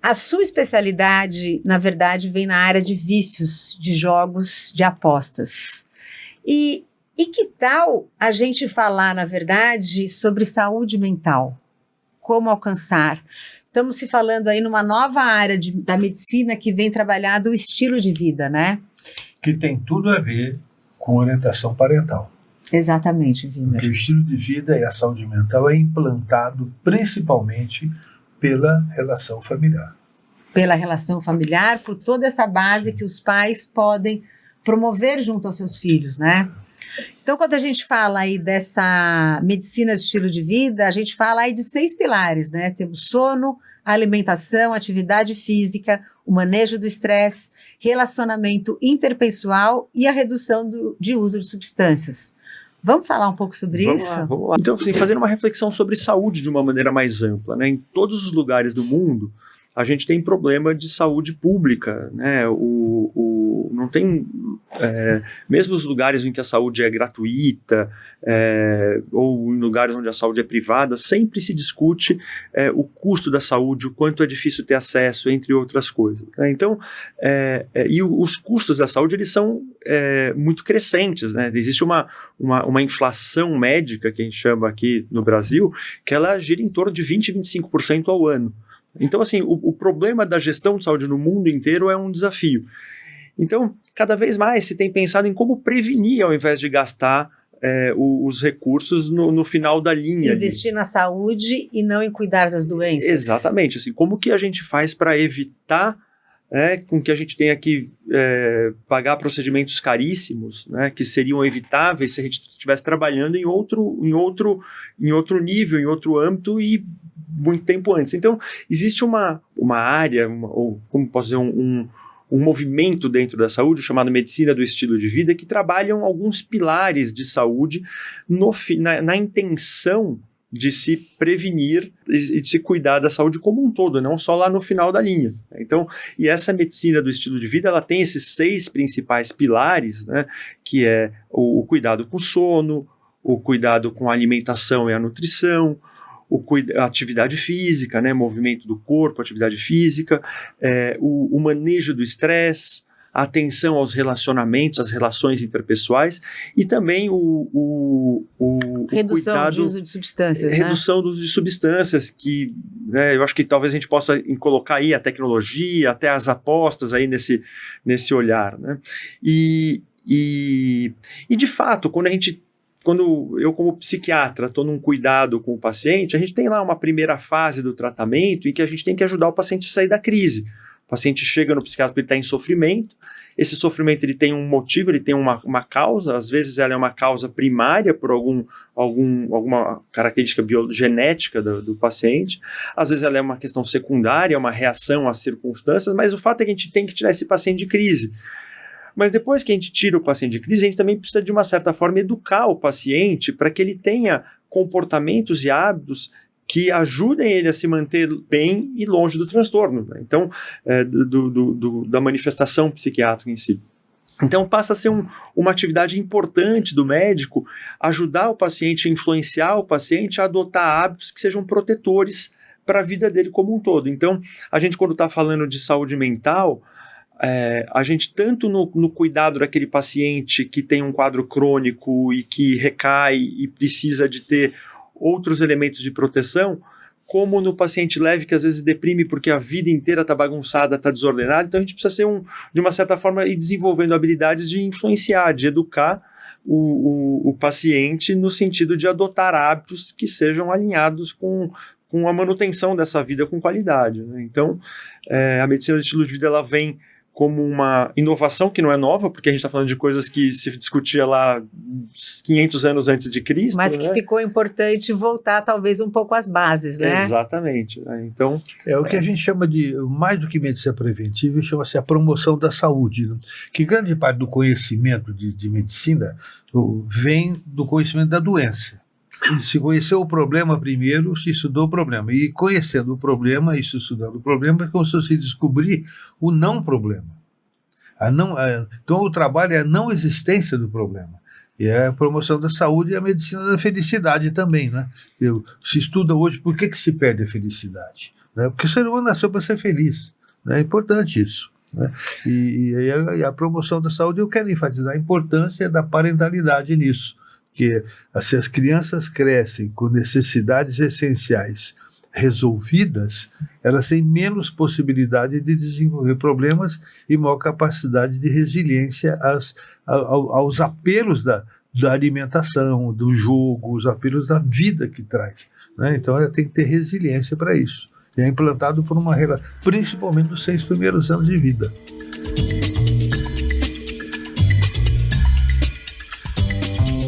A sua especialidade, na verdade, vem na área de vícios, de jogos, de apostas. E que tal a gente falar, na verdade, sobre saúde mental? Como alcançar? Estamos se falando aí numa nova área da medicina que vem trabalhar do estilo de vida, né? Que tem tudo a ver com orientação parental. Exatamente, Wimmer. Porque o estilo de vida e a saúde mental é implantado principalmente pela relação familiar. Pela relação familiar, por toda essa base que os pais podem promover junto aos seus filhos, né? Então, quando a gente fala aí dessa medicina de estilo de vida, a gente fala aí de 6 pilares, né? Temos sono, alimentação, atividade física, o manejo do estresse, relacionamento interpessoal e a redução de uso de substâncias. Vamos falar um pouco sobre isso? Vamos lá. Então, assim, fazendo uma reflexão sobre saúde de uma maneira mais ampla, né? Em todos os lugares do mundo, a gente tem problema de saúde pública, né? Não tem, mesmo os lugares em que a saúde é gratuita, ou em lugares onde a saúde é privada, sempre se discute o custo da saúde, o quanto é difícil ter acesso, entre outras coisas, né? Então, os custos da saúde, eles são muito crescentes, né? Existe uma inflação médica, que a gente chama aqui no Brasil, que ela gira em torno de 20% a 25% ao ano. Então, assim, o problema da gestão de saúde no mundo inteiro é um desafio. Então, cada vez mais se tem pensado em como prevenir ao invés de gastar os recursos no final da linha. Investir na saúde e não em cuidar das doenças. Exatamente. Assim, como que a gente faz para evitar com que a gente tenha que pagar procedimentos caríssimos, né, que seriam evitáveis se a gente estivesse trabalhando em outro nível, em outro âmbito e muito tempo antes. Então, existe uma área, ou como posso dizer, um movimento dentro da saúde chamado medicina do estilo de vida, que trabalham alguns pilares de saúde na intenção de se prevenir e de se cuidar da saúde como um todo, não só lá no final da linha. Então, e essa medicina do estilo de vida, ela tem esses 6 principais pilares, né, que é o cuidado com o sono, o cuidado com a alimentação e a nutrição, a atividade física, né, movimento do corpo, atividade física, o manejo do estresse, a atenção aos relacionamentos, às relações interpessoais e também o redução cuidado, do uso de substâncias, redução do uso de substâncias, que, né, eu acho que talvez a gente possa colocar aí a tecnologia, até as apostas aí nesse olhar, né? E de fato, quando eu, como psiquiatra, estou num cuidado com o paciente, a gente tem lá uma primeira fase do tratamento em que a gente tem que ajudar o paciente a sair da crise. O paciente chega no psiquiatra porque ele está em sofrimento, esse sofrimento ele tem um motivo, ele tem uma causa, às vezes ela é uma causa primária por alguma característica genética do paciente, às vezes ela é uma questão secundária, uma reação às circunstâncias, mas o fato é que a gente tem que tirar esse paciente de crise. Mas depois que a gente tira o paciente de crise, a gente também precisa, de uma certa forma, educar o paciente para que ele tenha comportamentos e hábitos que ajudem ele a se manter bem e longe do transtorno, né? Então, da manifestação psiquiátrica em si. Então, passa a ser uma atividade importante do médico ajudar o paciente, influenciar o paciente a adotar hábitos que sejam protetores para a vida dele como um todo. Então, a gente, quando está falando de saúde mental, a gente tanto no cuidado daquele paciente que tem um quadro crônico e que recai e precisa de ter outros elementos de proteção, como no paciente leve que às vezes deprime porque a vida inteira está bagunçada, está desordenada. Então a gente precisa de uma certa forma, ir desenvolvendo habilidades de influenciar, de educar o paciente no sentido de adotar hábitos que sejam alinhados com a manutenção dessa vida com qualidade, né? Então, a medicina do estilo de vida, ela vem como uma inovação que não é nova, porque a gente está falando de coisas que se discutia lá 500 anos antes de Cristo. Mas que, né, ficou importante voltar talvez um pouco às bases, né? Exatamente. Então, o que a gente chama de, mais do que medicina preventiva, chama-se a promoção da saúde, né? Que grande parte do conhecimento de medicina vem do conhecimento da doença. Se conheceu o problema primeiro, se estudou o problema. E conhecendo o problema e se estudando o problema, é como se você descobrir o não problema. Então o trabalho é a não existência do problema. E é a promoção da saúde e a medicina da felicidade também, né? Se estuda hoje por que se perde a felicidade. né? Porque o ser humano nasceu para ser feliz, né? É importante isso, né? E a promoção da saúde, eu quero enfatizar a importância da parentalidade nisso, que se as crianças crescem com necessidades essenciais resolvidas, elas têm menos possibilidade de desenvolver problemas e maior capacidade de resiliência aos apelos da alimentação, do jogo, os apelos da vida que traz, né? Então ela tem que ter resiliência para isso. E é implantado por principalmente nos 6 primeiros anos de vida.